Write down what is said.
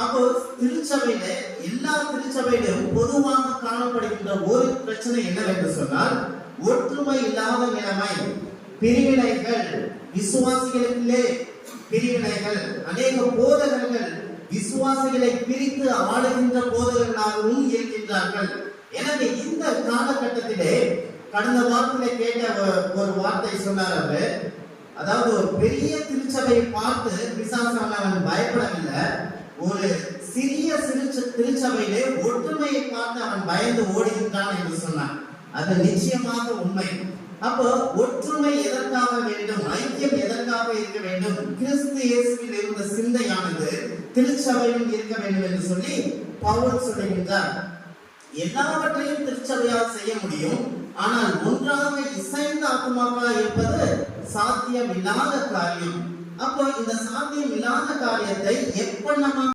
அப்போ திருச்சபையில எல்லா திருச்சபையிலும் பொதுவாக காணப்படுகின்ற ஒரு பிரச்சனை என்னவென்று சொன்னால் ஒற்றுமை இல்லாத நிலைமை, பிரிவினைகள், விசுவாசிகளுக்குள்ளே பிரிவினைகள், அநேக போதகர்கள் விசுவாசிகளை பிரித்து ஆளுகின்ற போதகர்களாகவும் இருக்கின்றார்கள். எனவே இந்த காலகட்டத்திலே கடந்த வாரத்திலே கேட்ட ஒரு வார்த்தை சொன்னார் அவர். அதாவது ஒரு பெரிய திருச்சபையை பார்த்து பிசாசானவன் பயப்படவில்லை, ஒரு சிறிய திருச்சபையிலே ஒற்றுமையை பார்த்து அவன் பயந்து ஓடுகின்றான் என்று சொன்னான். அது நிச்சயமாக உண்மை. அப்போ ஒற்றுமை எதற்காக வேண்டும், ஐக்கியம் எதற்காக இருக்க வேண்டும்? கிறிஸ்து இயேசுவில் இருந்த சிந்தையானது திருச்சபையில் இருக்க வேண்டும் என்று சொல்லி பவுல் சொல்லுகின்றார். எல்லாவற்றையும் திருச்சபையால் செய்ய முடியும், ஆனால் ஒன்றாக இசைந்த ஆத்துமாக்களாக இருப்பது சாத்தியம் இல்லாத காரியம். அப்போ இந்த சாத்தியம் இல்லாத காரியத்தை எப்ப நம்ம